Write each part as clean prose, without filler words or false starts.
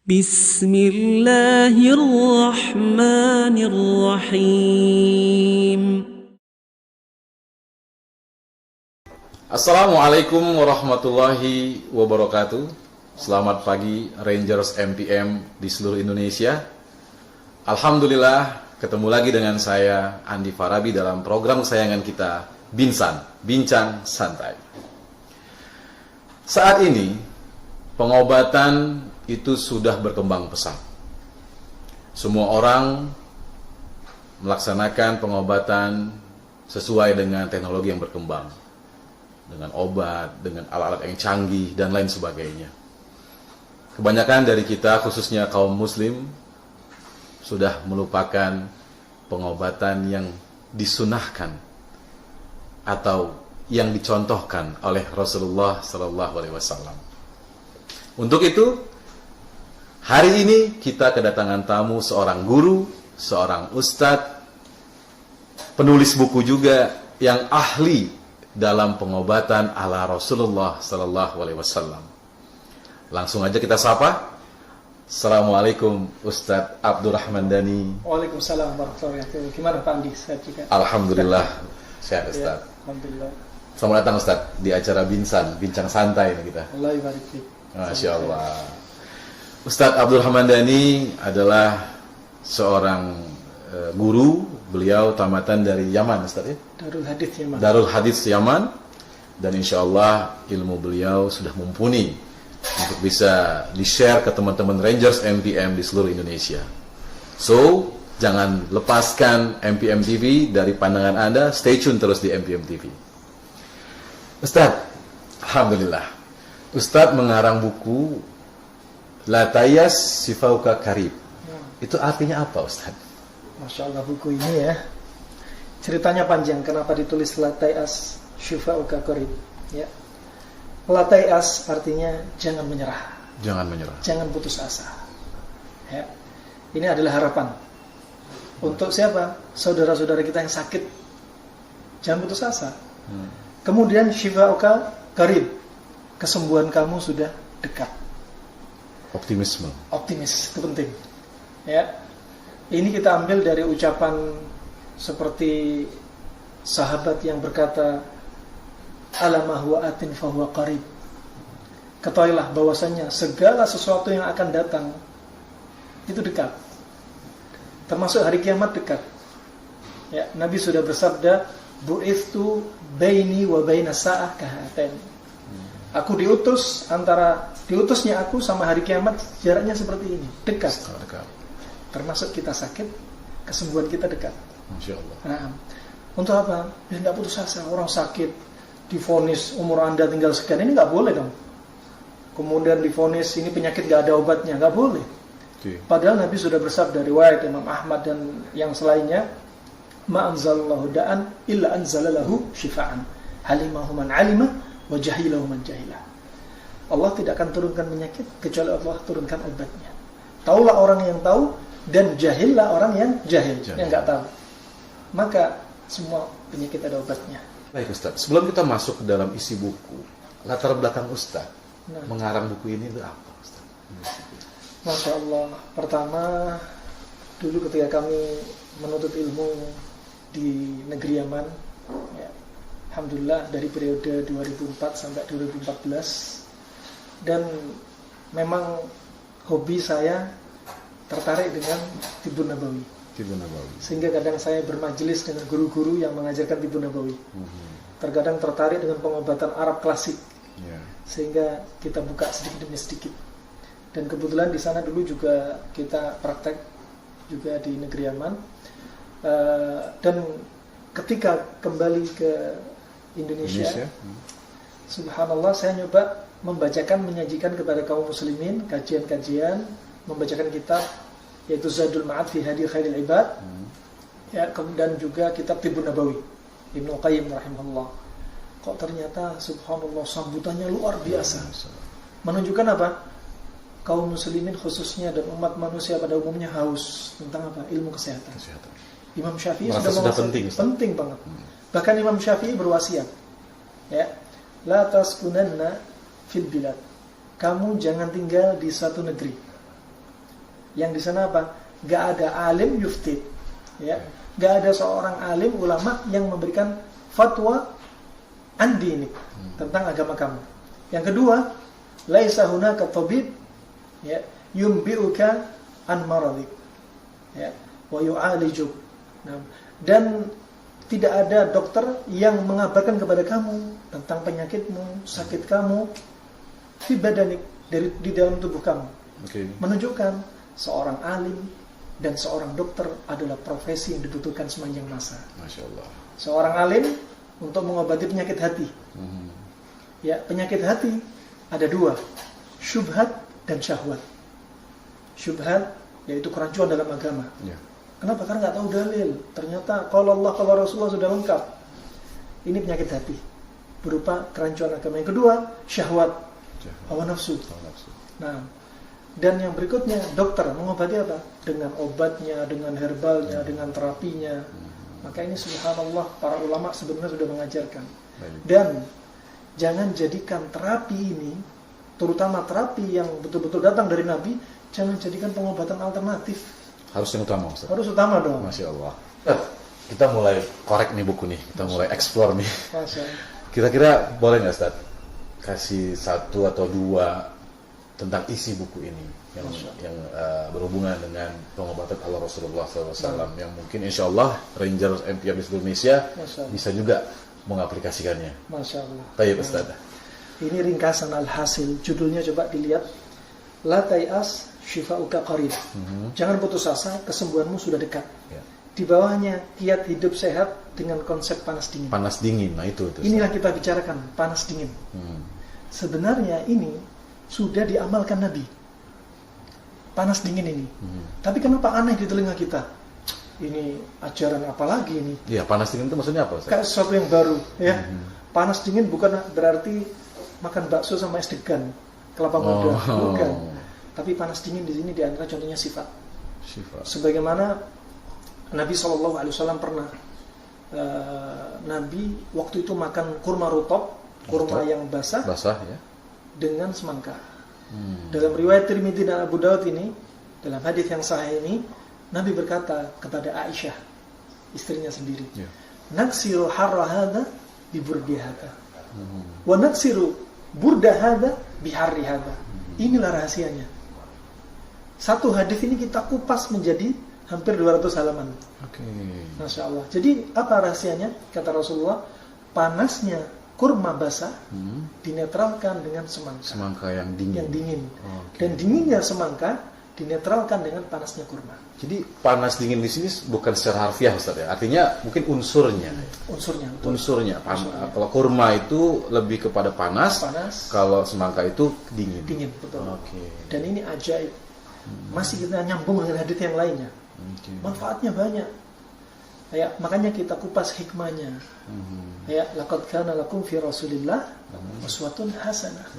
بسم الله الرحمن الرحيم. Assalamualaikum warahmatullahi wabarakatuh. Selamat pagi Rangers MPM di seluruh Indonesia. Alhamdulillah ketemu lagi dengan saya Andi Farabi dalam program kesayangan kita Bincang Santai. Saat ini pengobatan itu sudah berkembang pesat. Semua orang melaksanakan pengobatan sesuai dengan teknologi yang berkembang, dengan obat, dengan alat-alat yang canggih, dan lain sebagainya. Kebanyakan dari kita, khususnya kaum muslim, sudah melupakan pengobatan yang disunahkan atau yang dicontohkan oleh Rasulullah SAW. Untuk itu, hari ini kita kedatangan tamu seorang guru, seorang ustadz, penulis buku juga yang ahli dalam pengobatan ala Rasulullah SAW. Langsung aja kita sapa. Assalamualaikum Ustadz Abdurrahman Dhani. Waalaikumsalam warahmatullahi wabarakatuh. Gimana Pak Andi? Sehat juga? Alhamdulillah sehat Ustadz. Ya, alhamdulillah. Selamat datang Ustadz di acara Bincang Santai ini kita. Allah barik fiik. Masya Allah. Ustadz Abdurrahman Dhani adalah seorang guru. Beliau tamatan dari Yaman, Ustadz ya? Darul Hadits Yaman. Darul Hadits Yaman. Dan insya Allah ilmu beliau sudah mumpuni untuk bisa di-share ke teman-teman Rangers MPM di seluruh Indonesia. So, jangan lepaskan MPM TV dari pandangan Anda. Stay tune terus di MPM TV. Ustadz, alhamdulillah. Ustadz mengarang buku La Tayas Sifauka Karib. Itu artinya apa, Ustaz? Masya Allah, buku ini ya, ceritanya panjang. Kenapa ditulis La Tayas Sifauka Karib? Ya. La Tayas artinya jangan menyerah. Jangan menyerah. Jangan putus asa. Ya. Ini adalah harapan untuk siapa? Saudara-saudara kita yang sakit. Jangan putus asa. Kemudian Sifauka Karib, kesembuhan kamu sudah dekat. Optimisme. Optimis itu penting. Ya. Ini kita ambil dari ucapan seperti sahabat yang berkata, "Alama huwa atin fa huwa qarib." Ketahuilah bahwasanya segala sesuatu yang akan datang itu dekat. Termasuk hari kiamat dekat. Ya, Nabi sudah bersabda, "Bu'ithtu baini wa baina sa'ah kahatain." Aku diutusnya aku sama hari kiamat jaraknya seperti ini, dekat. Termasuk kita sakit, kesembuhan kita dekat. Masya Allah. Nah, untuk apa? Biar nggak putus asa. Orang sakit, divonis umur Anda tinggal sekian, ini nggak boleh dong. Kemudian divonis ini penyakit nggak ada obatnya, nggak boleh. Padahal Nabi sudah bersabda, riwayat Imam Ahmad dan yang selainnya, "Ma anzalallahu da'an illa anzalalahu syifa'an. Halimahu man alima wa jahilahu man jahilah." Allah tidak akan turunkan penyakit kecuali Allah turunkan obatnya. Taulah orang yang tahu dan jahillah orang yang jahil. Yang nggak tahu. Maka semua penyakit ada obatnya. Baik Ustaz, sebelum kita masuk ke dalam isi buku, latar belakang Ustaz mengarang buku ini itu apa Ustaz? Masya Allah. Pertama, dulu ketika kami menuntut ilmu di negeri Yaman, ya, alhamdulillah dari periode 2004 sampai 2014, dan memang hobi saya tertarik dengan Tibbun Nabawi. Sehingga kadang saya bermajelis dengan guru-guru yang mengajarkan Tibbun Nabawi. Terkadang tertarik dengan pengobatan Arab klasik. Sehingga kita buka sedikit demi sedikit. Dan kebetulan di sana dulu juga kita praktek juga di negeri Yaman. Dan ketika kembali ke Indonesia. Subhanallah, saya nyoba menyajikan kepada kaum muslimin kajian-kajian, membacakan kitab yaitu Zadul Ma'ad fi Hadi Khairil Ibad, ya, kemudian juga kitab Tibbun Nabawi Ibnu Qayyim rahimahullah. Kok ternyata subhanallah sambutannya luar biasa. Menunjukkan apa? Kaum muslimin khususnya dan umat manusia pada umumnya haus tentang apa? Ilmu kesehatan. Imam Syafi'i sudah penting banget. Bahkan Imam Syafi'i berwasiat, ya, la taskunanna fil bilad. Kamu jangan tinggal di suatu negeri Yang di sana apa? Gak ada alim yuftid, ya. Gak ada seorang alim ulama yang memberikan fatwa andinik tentang agama kamu. Yang kedua, laisa hunaka tabib, ya, yumbiuka an maradik, ya, wa yu'alijuk. Nah, dan tidak ada dokter yang mengabarkan kepada kamu tentang penyakitmu, sakit kamu fi badanik, di dalam tubuh kamu. Menunjukkan seorang alim dan seorang dokter adalah profesi yang dibutuhkan sepanjang masa. Masya Allah. Seorang alim untuk mengobati penyakit hati. Ya, penyakit hati ada dua, syubhat dan syahwat. Syubhat yaitu kerancuan dalam agama. Ya. Kenapa? Karena nggak tahu dalil. Ternyata kalau Allah, kalau Rasulullah sudah lengkap. Ini penyakit hati berupa kerancuan agama. Yang kedua, syahwat, hawa nafsu. Nah, dan yang berikutnya, dokter mengobati apa? Dengan obatnya, dengan herbalnya, dengan terapinya. Maka ini subhanallah, para ulama sebenarnya sudah mengajarkan. Dan jangan jadikan terapi ini, terutama terapi yang betul-betul datang dari Nabi, jangan jadikan pengobatan alternatif. Harus yang utama, Ustaz. Harus utama dong. Masya Allah. Kita mulai korek nih buku nih, kita mulai explore nih. Kira-kira boleh nggak, Ustaz, kasih satu atau dua tentang isi buku ini yang berhubungan dengan pengobatan ala Rasulullah SAW yang mungkin insya Allah Rangers MTM di seluruh Indonesia bisa juga mengaplikasikannya. Masya Allah. Baik, Ustaz. Ini ringkasan alhasil. Judulnya coba dilihat. La tayas syifa'uka qarib. Jangan putus asa, kesembuhanmu sudah dekat. Ya. Di bawahnya kiat hidup sehat dengan konsep panas dingin. Panas dingin, nah itu. Inilah kita bicarakan, panas dingin. Sebenarnya ini sudah diamalkan Nabi. Panas dingin ini. Tapi kenapa aneh di telinga kita? Ini ajaran apa lagi ini? Iya, panas dingin itu maksudnya apa? Kayak sesuatu yang baru, ya. Panas dingin bukan berarti makan bakso sama es degan, kelapa muda, bukan. Tapi panas dingin di sini diantara contohnya sifat. Sebagaimana Nabi SAW pernah Nabi waktu itu makan kurma rutop, kurma yang basah ya, dengan semangka. Dalam riwayat Tirmidzi dan Abu Daud ini, dalam hadis yang sahih ini, Nabi berkata kepada Aisyah, istrinya sendiri, naksiru harra hadha bi burdi hadha, wa naksiru burda hadha bi harri hadha. Inilah rahasianya. Satu hadis ini kita kupas menjadi hampir 200 halaman. Masya Allah. Jadi apa rahasianya? Kata Rasulullah, panasnya kurma basah dinetralkan dengan semangka. Semangka yang dingin. Yang dingin. Dan dinginnya semangka dinetralkan dengan panasnya kurma. Jadi panas dingin di sini bukan secara harfiah, Ustaz ya. Artinya mungkin unsurnya. Unsurnya. Kalau kurma itu lebih kepada panas. Kalau semangka itu dingin. Dingin, betul. Dan ini ajaib. Masih kita nyambung dengan hadits yang lainnya. Manfaatnya banyak. Ya, makanya kita kupas hikmahnya. Ya, laqad kana lakum fi Rasulillah uswatun hasanah.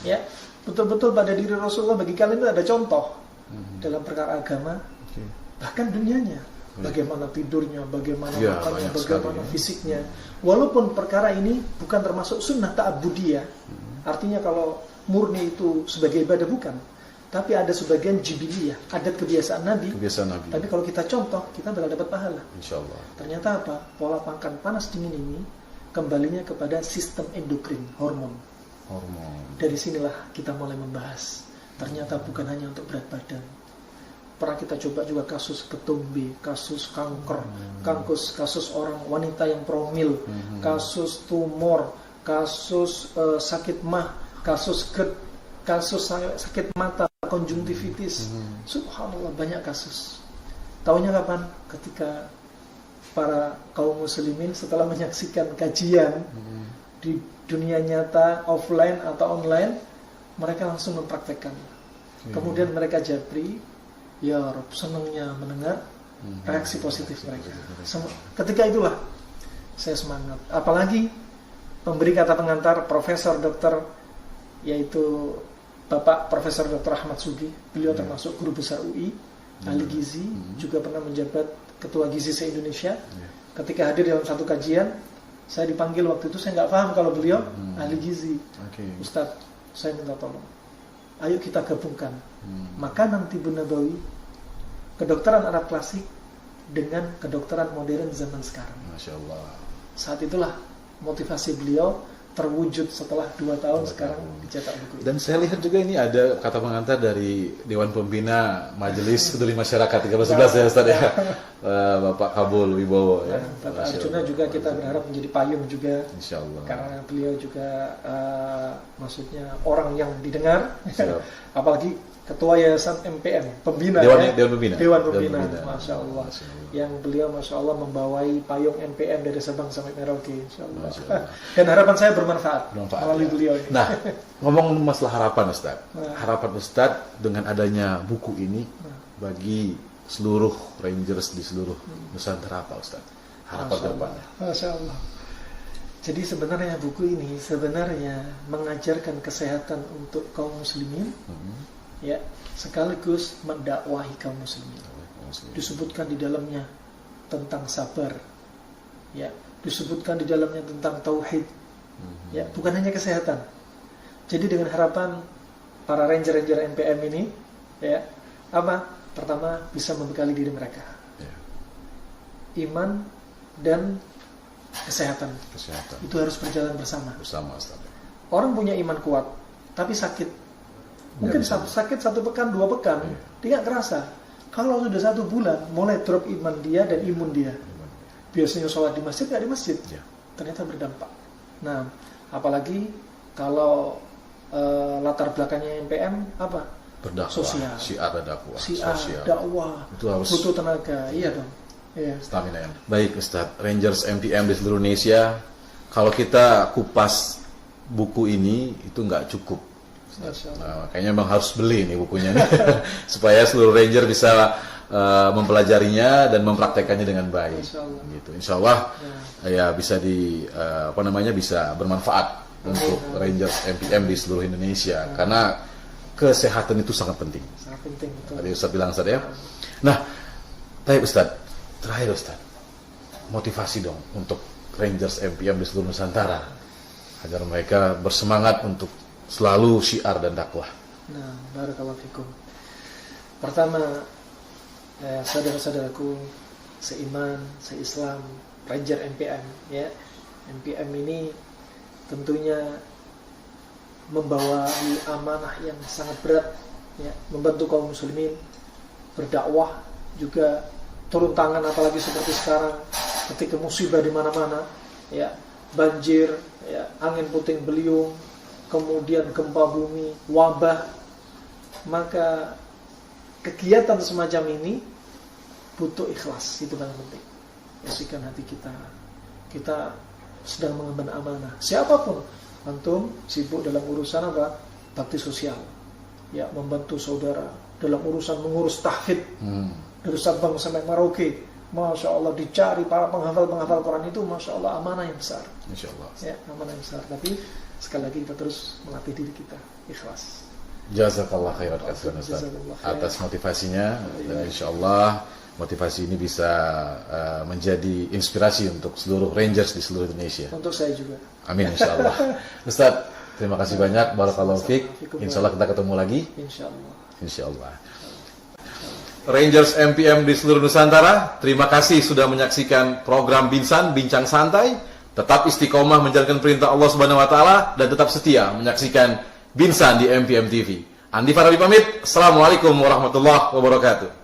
Ya, betul-betul pada diri Rasulullah bagi kalian itu ada contoh dalam perkara agama, bahkan dunianya. Bagaimana tidurnya, bagaimana makannya, bagaimana fisiknya. Walaupun perkara ini bukan termasuk sunnah ta'abbudiyah. Artinya kalau murni itu sebagai ibadah bukan. Tapi ada sebagian jibiliyah, adat kebiasaan Nabi. Tapi kalau kita contoh, kita bakal dapat pahala. Insyaallah. Ternyata apa? Pola makan panas dingin ini kembalinya kepada sistem endokrin, hormon. Dari sinilah kita mulai membahas. Ternyata bukan hanya untuk berat badan. Pernah kita coba juga kasus ketumbe, kasus kanker, kasus orang wanita yang promil, kasus tumor, kasus sakit mah, kasus GERD, kasus sakit mata, konjungtivitis. Subhanallah, banyak kasus. Taunya kapan? Ketika para kaum muslimin setelah menyaksikan kajian di dunia nyata, offline atau online, mereka langsung mempraktekkan. Kemudian mereka japri, ya Rob, senangnya mendengar reaksi positif mereka. Ketika itulah saya semangat. Apalagi pemberi kata pengantar Profesor Dokter, yaitu Bapak Profesor Dr. Ahmad Sugi. Beliau termasuk guru besar UI, ahli gizi, juga pernah menjabat Ketua Gizi se-Indonesia. Ketika hadir dalam satu kajian, saya dipanggil waktu itu, saya nggak paham kalau beliau ahli gizi. Ustadz, saya minta tolong. ayo kita gabungkan. Maka nanti Bu Nabawi, kedokteran Arab klasik dengan kedokteran modern zaman sekarang. Masya Allah. Saat itulah motivasi beliau terwujud setelah 2 tahun sekarang dicetak buku. Dan saya lihat juga ini ada kata pengantar dari Dewan Pembina Majelis Peduli Masyarakat 1311 ya Ustaz ya. Bapak Kabul Wibowo ya. Bapak Arjuna juga kita berharap menjadi payung juga. Insya Allah. Karena beliau juga maksudnya orang yang didengar. Apalagi Ketua Yayasan MPM, Pembina Dewan ya. Pembina. Dewan Pembina. Masya Allah. Yang beliau Masya Allah membawai payung MPM dari Sabang sampai Merauke, Insya Allah. Dan harapan saya bermanfaat melalui beliau ini. Nah, ngomong masalah harapan Ustaz. Harapan Ustaz dengan adanya buku ini bagi seluruh Rangers di seluruh Nusantara apa Ustaz? Harapan ke depannya. Masya Allah. Jadi sebenarnya buku ini sebenarnya mengajarkan kesehatan untuk kaum muslimin. Ya, sekaligus mendakwahi kaum muslimin. Disebutkan di dalamnya tentang sabar. Ya, disebutkan di dalamnya tentang tauhid. Ya, bukan hanya kesehatan. Jadi dengan harapan para ranger-ranger NPM ini, ya, apa? Pertama, bisa membekali diri mereka. Iman dan kesehatan. Itu harus berjalan bersama. Ustaz. Orang punya iman kuat, tapi sakit. Mungkin sakit 1 pekan, 2 pekan, dia nggak kerasa. Kalau sudah 1 bulan, mulai drop iman dia dan imun dia. Biasanya sholat di masjid, nggak di masjid. Ternyata berdampak. Nah, apalagi kalau latar belakangnya NPM apa? Berdakwah. Sosial. Syiar dakwah. Syiar dakwah. Itu harus butuh tenaga. Iya dong. Iya. Stamina ya. Baik Ustaz, Rangers MPM di seluruh Indonesia. Kalau kita kupas buku ini itu nggak cukup. Nah, kayaknya memang harus beli nih bukunya nih. Supaya seluruh ranger bisa mempelajarinya dan mempraktekannya dengan baik. Insya Allah ya bisa bisa bermanfaat untuk Rangers MPM di seluruh Indonesia karena kesehatan itu sangat penting. Sangat penting. Tadi Ustaz bilang Ustaz ya. Nah, baik Ustaz, terakhir Ustaz, motivasi dong untuk Rangers MPM di seluruh Nusantara agar mereka bersemangat untuk selalu syiar dan dakwah. Nah, barakallahu fikum. Pertama, saudara-saudaraku seiman, seislam, Ranger MPM ya. MPM ini tentunya membawa amanah yang sangat berat ya, membantu kaum muslimin berdakwah, juga turun tangan apalagi seperti sekarang ketika musibah di mana-mana ya, banjir ya, angin puting beliung, kemudian gempa bumi, wabah, maka kegiatan semacam ini butuh ikhlas, itu paling penting. Bersihkan hati kita sedang mengemban amanah. Siapapun, antum sibuk dalam urusan apa? Bakti sosial, ya, membantu saudara dalam urusan mengurus tahfidz dari Sabang sampai Merauke. Masya Allah, dicari para penghafal Quran itu, Masya Allah, amanah yang besar. Insya Allah. Ya, amanah yang besar. Tapi sekali lagi kita terus melatih diri kita ikhlas. Jazakallah khairan katsiran Ustaz atas motivasinya, dan insya Allah motivasi ini bisa menjadi inspirasi untuk seluruh Rangers di seluruh Indonesia. Untuk saya juga. Amin insya Allah. Ustaz, terima kasih banyak. Barakallahu fiik. Insya Allah kita ketemu lagi. Insya Allah. Insya Allah. Rangers MPM di seluruh Nusantara, terima kasih sudah menyaksikan program Binsan Bincang Santai. Tetap istiqomah menjalankan perintah Allah Subhanahu wa taala dan tetap setia menyaksikan Binsan di MPM TV. Andi Farabi pamit. Assalamualaikum warahmatullahi wabarakatuh.